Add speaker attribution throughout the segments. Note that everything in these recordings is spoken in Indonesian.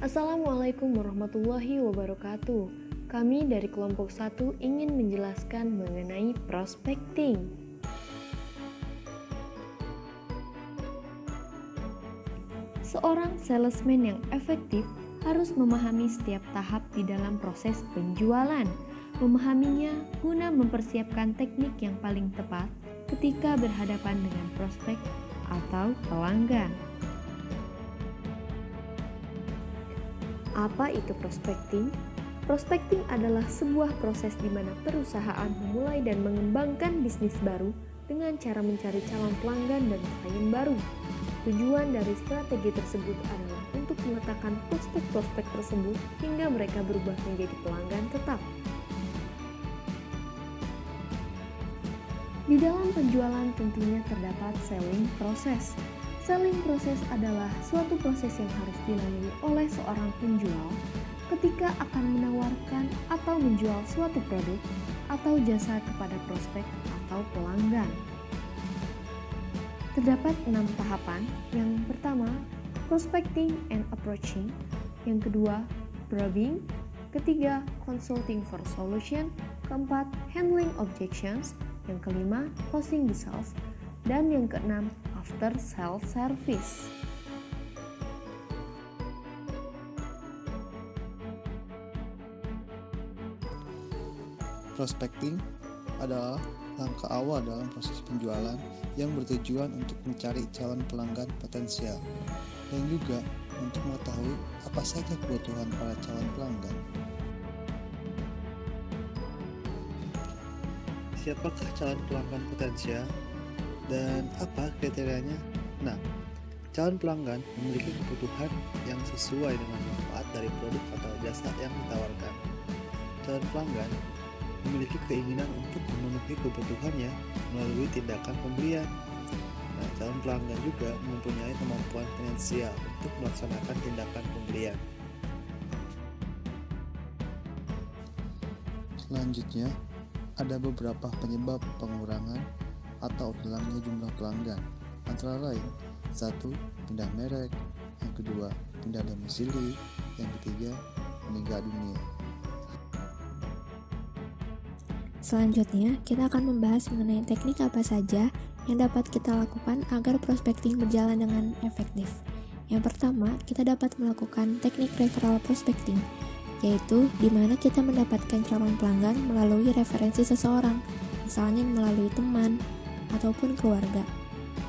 Speaker 1: Assalamualaikum warahmatullahi wabarakatuh. Kami dari kelompok 1 ingin menjelaskan mengenai prospecting. Seorang salesman yang efektif harus memahami setiap tahap di dalam proses penjualan. Memahaminya guna mempersiapkan teknik yang paling tepat ketika berhadapan dengan prospek atau pelanggan. Apa itu prospecting? Prospecting adalah sebuah proses di mana perusahaan memulai dan mengembangkan bisnis baru dengan cara mencari calon pelanggan dan klien baru. Tujuan dari strategi tersebut adalah untuk meletakkan prospek-prospek tersebut hingga mereka berubah menjadi pelanggan tetap. Di dalam penjualan tentunya terdapat selling process. Selling process adalah suatu proses yang harus dilalui oleh seorang penjual ketika akan menawarkan atau menjual suatu produk atau jasa kepada prospek atau pelanggan. Terdapat 6 tahapan. Yang pertama, prospecting and approaching. Yang kedua, probing. Ketiga, consulting for solution. Keempat, handling objections. Yang kelima, closing the sales. Dan yang keenam, after sales service.
Speaker 2: Prospecting adalah langkah awal dalam proses penjualan yang bertujuan untuk mencari calon pelanggan potensial dan juga untuk mengetahui apa saja kebutuhan para calon pelanggan. Siapakah calon pelanggan potensial dan apa kriterianya? Nah, calon pelanggan memiliki kebutuhan yang sesuai dengan manfaat dari produk atau jasa yang ditawarkan. Calon pelanggan memiliki keinginan untuk memenuhi kebutuhannya melalui tindakan pembelian. Nah, calon pelanggan juga mempunyai kemampuan finansial untuk melaksanakan tindakan pembelian. Selanjutnya, ada beberapa penyebab pengurangan atau hilangnya jumlah pelanggan, antara lain 1. Pindah merek, yang kedua pindah domisili, yang ketiga meninggal dunia.
Speaker 3: Selanjutnya, kita akan membahas mengenai teknik apa saja yang dapat kita lakukan agar prospecting berjalan dengan efektif. Yang pertama, kita dapat melakukan teknik referral prospecting, yaitu di mana kita mendapatkan calon pelanggan melalui referensi seseorang, misalnya melalui teman ataupun keluarga.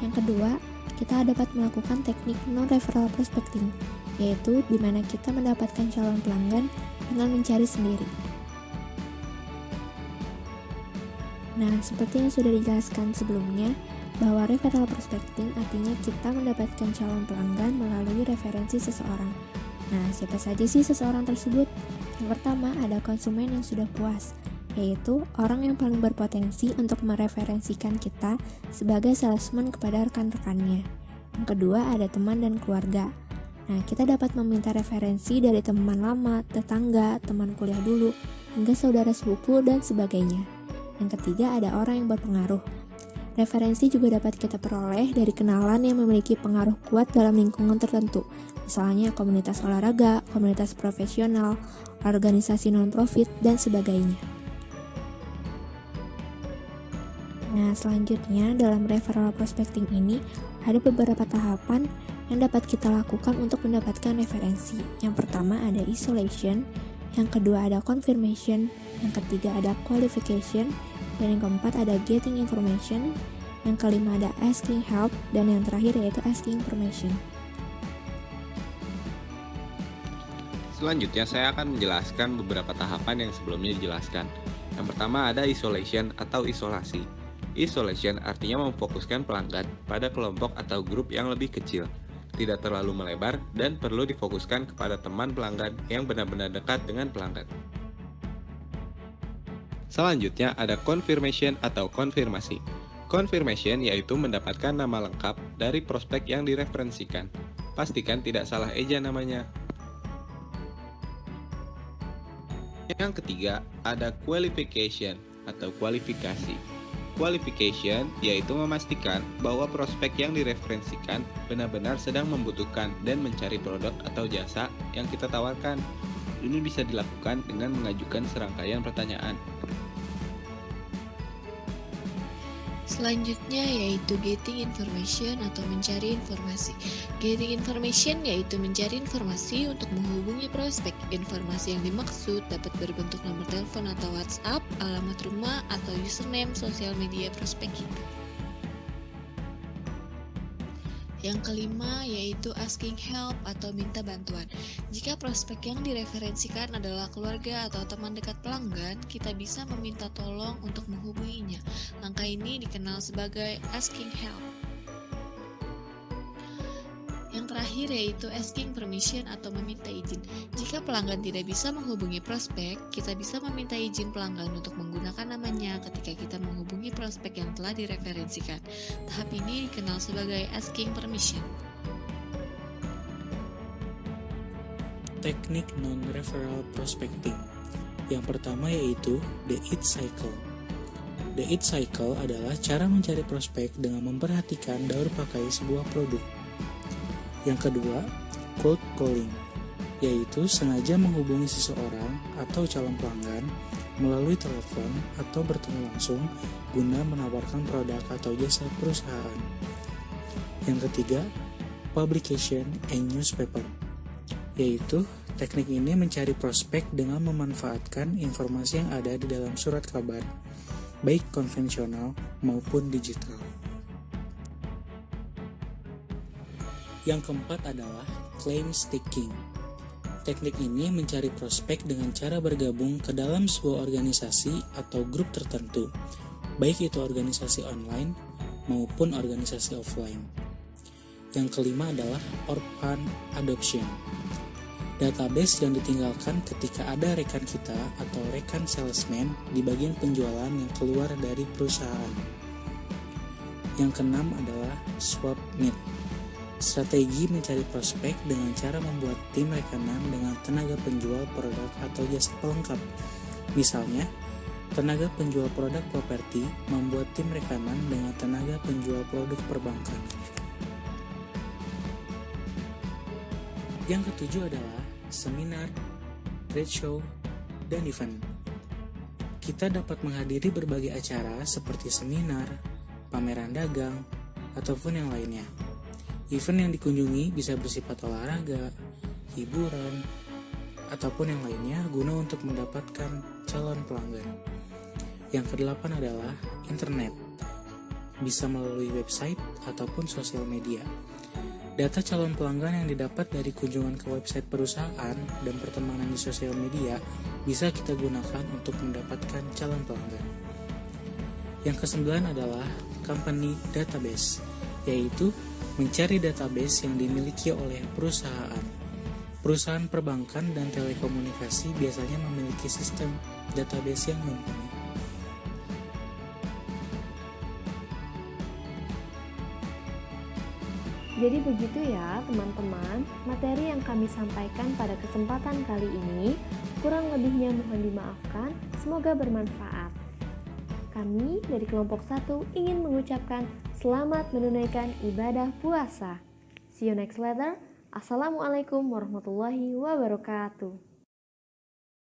Speaker 3: Yang kedua, kita dapat melakukan teknik non-referral prospecting, yaitu di mana kita mendapatkan calon pelanggan dengan mencari sendiri. Nah, seperti yang sudah dijelaskan sebelumnya, bahwa referral prospecting artinya kita mendapatkan calon pelanggan melalui referensi seseorang. Nah, siapa saja sih seseorang tersebut? Yang pertama, ada konsumen yang sudah puas, yaitu orang yang paling berpotensi untuk mereferensikan kita sebagai salesman kepada rekan-rekannya. Yang kedua, ada teman dan keluarga. Nah, kita dapat meminta referensi dari teman lama, tetangga, teman kuliah dulu, hingga saudara sepupu dan sebagainya. Yang ketiga, ada orang yang berpengaruh. Referensi juga dapat kita peroleh dari kenalan yang memiliki pengaruh kuat dalam lingkungan tertentu, misalnya komunitas olahraga, komunitas profesional, organisasi non-profit, dan sebagainya. Nah, selanjutnya dalam referral prospecting ini ada beberapa tahapan yang dapat kita lakukan untuk mendapatkan referensi. Yang pertama ada isolation, yang kedua ada confirmation, yang ketiga ada qualification, dan yang keempat ada getting information, yang kelima ada asking help, dan yang terakhir yaitu asking permission.
Speaker 4: Selanjutnya saya akan menjelaskan beberapa tahapan yang sebelumnya dijelaskan. Yang pertama ada isolation atau isolasi. Isolation artinya memfokuskan pelanggan pada kelompok atau grup yang lebih kecil, tidak terlalu melebar, dan perlu difokuskan kepada teman pelanggan yang benar-benar dekat dengan pelanggan. Selanjutnya ada confirmation atau konfirmasi. Confirmation yaitu mendapatkan nama lengkap dari prospek yang direferensikan. Pastikan tidak salah eja namanya. Yang ketiga ada qualification atau kualifikasi. Qualification yaitu memastikan bahwa prospek yang direferensikan benar-benar sedang membutuhkan dan mencari produk atau jasa yang kita tawarkan. Ini bisa dilakukan dengan mengajukan serangkaian pertanyaan.
Speaker 5: Selanjutnya yaitu getting information atau mencari informasi. Getting information yaitu mencari informasi untuk menghubungi prospek. Informasi yang dimaksud dapat berbentuk nomor telepon atau WhatsApp, alamat rumah, atau username sosial media prospek kita. Yang kelima yaitu asking help atau minta bantuan. Jika prospek yang direferensikan adalah keluarga atau teman dekat pelanggan, kita bisa meminta tolong untuk menghubunginya. Langkah ini dikenal sebagai asking help. Yang terakhir yaitu asking permission atau meminta izin. Jika pelanggan tidak bisa menghubungi prospek, kita bisa meminta izin pelanggan untuk menggunakan namanya ketika kita menghubungi prospek yang telah direferensikan. Tahap ini dikenal sebagai asking permission.
Speaker 6: Teknik non-referral prospecting. Yang pertama yaitu the IT cycle. The IT cycle adalah cara mencari prospek dengan memperhatikan daur pakai sebuah produk. Yang kedua, cold calling, yaitu sengaja menghubungi seseorang atau calon pelanggan melalui telepon atau bertemu langsung guna menawarkan produk atau jasa perusahaan. Yang ketiga, publication and newspaper, yaitu teknik ini mencari prospek dengan memanfaatkan informasi yang ada di dalam surat kabar, baik konvensional maupun digital. Yang keempat adalah claim sticking. Teknik ini mencari prospek dengan cara bergabung ke dalam sebuah organisasi atau grup tertentu, baik itu organisasi online maupun organisasi offline. Yang kelima adalah orphan adoption. Database yang ditinggalkan ketika ada rekan kita atau rekan salesman di bagian penjualan yang keluar dari perusahaan. Yang keenam adalah swap meet. Strategi mencari prospek dengan cara membuat tim rekanan dengan tenaga penjual produk atau jasa pelengkap. Misalnya, tenaga penjual produk properti membuat tim rekanan dengan tenaga penjual produk perbankan. Yang ketujuh adalah seminar, trade show, dan event. Kita dapat menghadiri berbagai acara seperti seminar, pameran dagang, ataupun yang lainnya. Event yang dikunjungi bisa bersifat olahraga, hiburan, ataupun yang lainnya guna untuk mendapatkan calon pelanggan. Yang kedelapan adalah internet, bisa melalui website ataupun sosial media. Data calon pelanggan yang didapat dari kunjungan ke website perusahaan dan pertemanan di sosial media bisa kita gunakan untuk mendapatkan calon pelanggan. Yang kesembilan adalah company database, yaitu mencari database yang dimiliki oleh perusahaan. Perusahaan perbankan dan telekomunikasi biasanya memiliki sistem database yang mumpuni.
Speaker 1: Jadi begitu ya teman-teman, materi yang kami sampaikan pada kesempatan kali ini, kurang lebihnya mohon dimaafkan, semoga bermanfaat. Kami dari kelompok 1 ingin mengucapkan selamat menunaikan ibadah puasa. See you next letter. Assalamualaikum warahmatullahi wabarakatuh.